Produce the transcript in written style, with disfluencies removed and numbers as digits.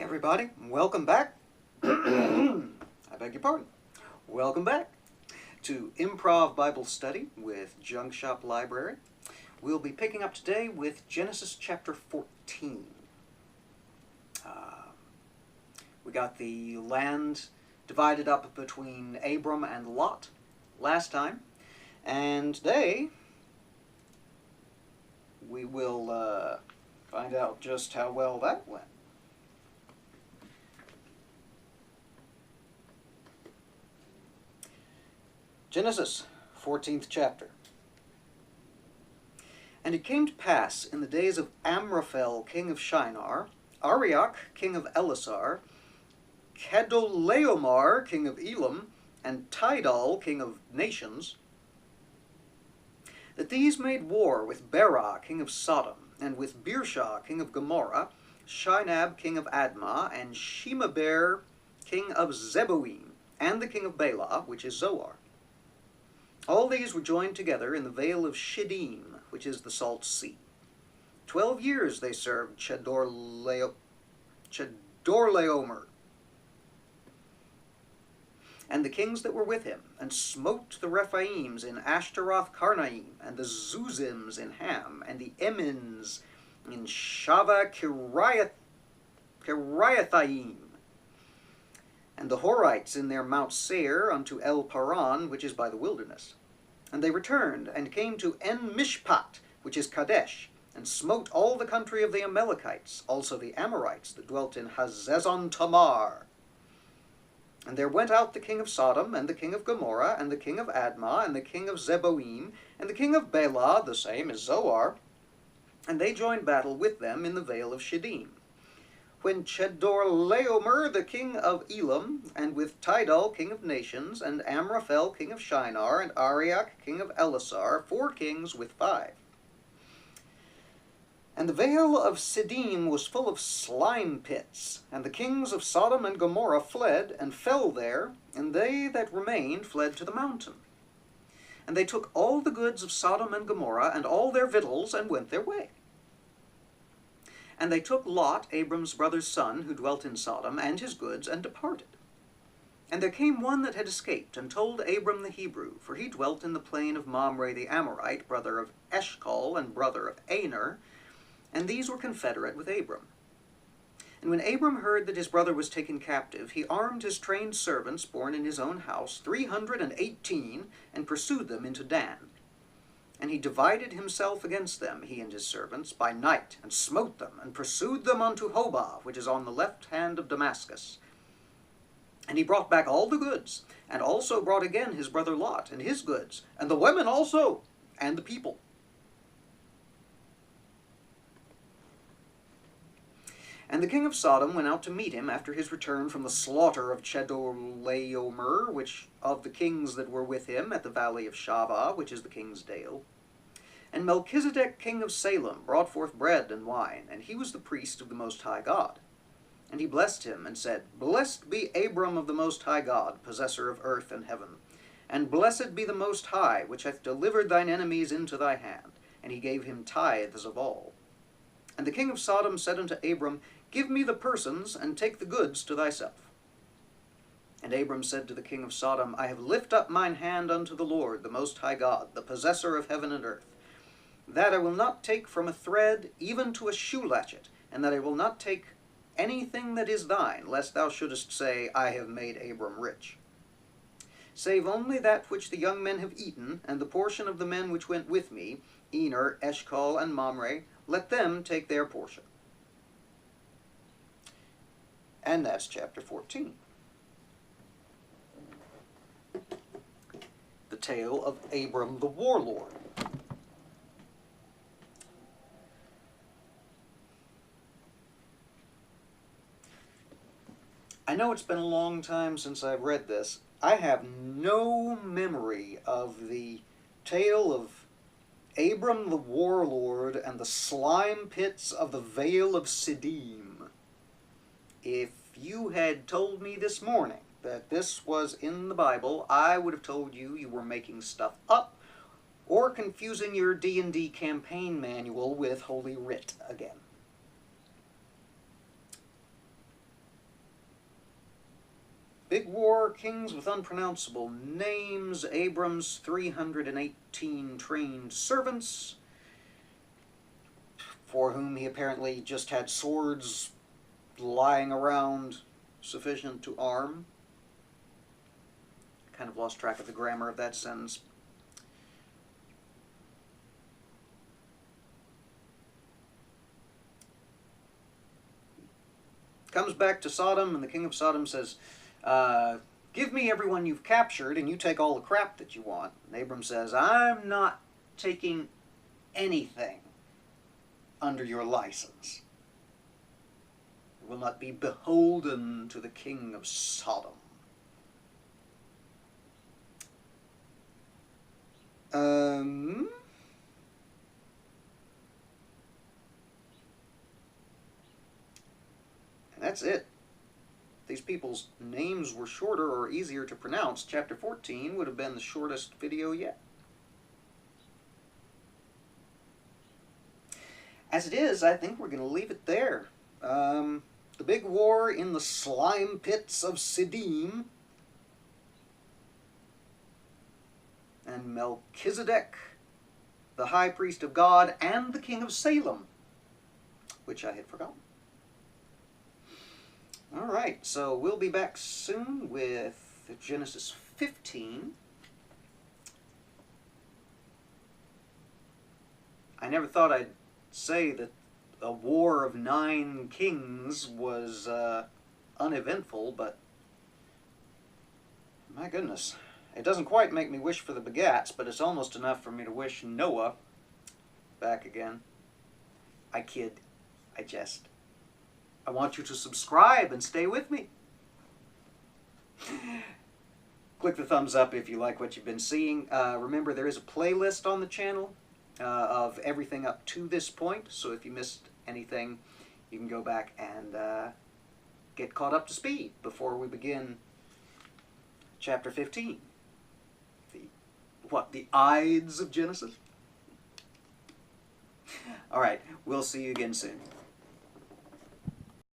everybody, welcome back. I beg your pardon. Welcome back to Improv Bible Study with Junk Shop Library. We'll be picking up today with Genesis chapter 14. We got the land divided up between Abram and Lot last time, and today we will find out just how well that went. Genesis, 14th chapter. And it came to pass in the days of Amraphel, king of Shinar, Arioch, king of Elasar, Kedorlaomer, king of Elam, and Tidal, king of nations, that these made war with Bera, king of Sodom, and with Birsha, king of Gomorrah, Shinab, king of Admah, and Shemeber, king of Zeboim, and the king of Bela, which is Zoar. All these were joined together in the vale of Siddim, which is the salt sea. 12 years they served Kedorlaomer. And the kings that were with him, and smote the Rephaims in Ashtaroth Karnaim, and the Zuzims in Ham, and the Emins in Shava Kiriathaim, and the Horites in their Mount Seir unto El Paran, which is by the wilderness. And they returned, and came to En Mishpat, which is Kadesh, and smote all the country of the Amalekites, also the Amorites that dwelt in Hazezon Tamar. And there went out the king of Sodom, and the king of Gomorrah, and the king of Admah, and the king of Zeboim, and the king of Bela, the same as Zoar, and they joined battle with them in the vale of Shiddim. When Kedorlaomer, the king of Elam, and with Tidal, king of nations, and Amraphel, king of Shinar, and Arioch, king of Elasar, 4 kings with 5. And the vale of Siddim was full of slime pits, and the kings of Sodom and Gomorrah fled, and fell there, and they that remained fled to the mountain. And they took all the goods of Sodom and Gomorrah, and all their victuals, and went their way. And they took Lot, Abram's brother's son, who dwelt in Sodom, and his goods, and departed. And there came one that had escaped, and told Abram the Hebrew, for he dwelt in the plain of Mamre the Amorite, brother of Eshcol, and brother of Aner, and these were confederate with Abram. And when Abram heard that his brother was taken captive, he armed his trained servants, born in his own house, 318, and pursued them into Dan. And he divided himself against them, he and his servants, by night, and smote them, and pursued them unto Hobah, which is on the left hand of Damascus. And he brought back all the goods, and also brought again his brother Lot, and his goods, and the women also, and the people. And the king of Sodom went out to meet him after his return from the slaughter of Kedorlaomer, which of the kings that were with him at the valley of Shavah, which is the king's dale. And Melchizedek, king of Salem, brought forth bread and wine, and he was the priest of the Most High God. And he blessed him, and said, Blessed be Abram of the Most High God, possessor of earth and heaven. And blessed be the Most High, which hath delivered thine enemies into thy hand. And he gave him tithes of all. And the king of Sodom said unto Abram, Give me the persons, and take the goods to thyself. And Abram said to the king of Sodom, I have lift up mine hand unto the Lord, the Most High God, the possessor of heaven and earth, that I will not take from a thread even to a shoe latchet, and that I will not take anything that is thine, lest thou shouldest say, I have made Abram rich. Save only that which the young men have eaten, and the portion of the men which went with me, Ener, Eshcol, and Mamre, let them take their portion. And that's chapter 14. The tale of Abram the warlord. I know it's been a long time since I've read this. I have no memory of the tale of Abram the warlord and the slime pits of the vale of Siddim. If you had told me this morning that this was in the Bible, I would have told you you were making stuff up or confusing your D&D campaign manual with Holy Writ again. Big war, kings with unpronounceable names, Abram's 318 trained servants, for whom he apparently just had swords lying around sufficient to arm. Kind of lost track of the grammar of that sentence. Comes back to Sodom, and the king of Sodom says, give me everyone you've captured, and you take all the crap that you want. And Abram says, I'm not taking anything under your license. I will not be beholden to the king of Sodom. And that's it. If these people's names were shorter or easier to pronounce, Chapter 14 would have been the shortest video yet. As it is, I think we're going to leave it there. The big war in the slime pits of Siddim, and Melchizedek, the high priest of God, and the king of Salem, which I had forgotten. Alright, so we'll be back soon with Genesis 15. I never thought I'd say that a war of 9 kings was uneventful, but my goodness. It doesn't quite make me wish for the begats, but it's almost enough for me to wish Noah back again. I kid. I jest. I want you to subscribe and stay with me. Click the thumbs up if you like what you've been seeing. Remember, there is a playlist on the channel of everything up to this point, so if you missed anything, you can go back and get caught up to speed before we begin Chapter 15. The Ides of Genesis? Alright, we'll see you again soon.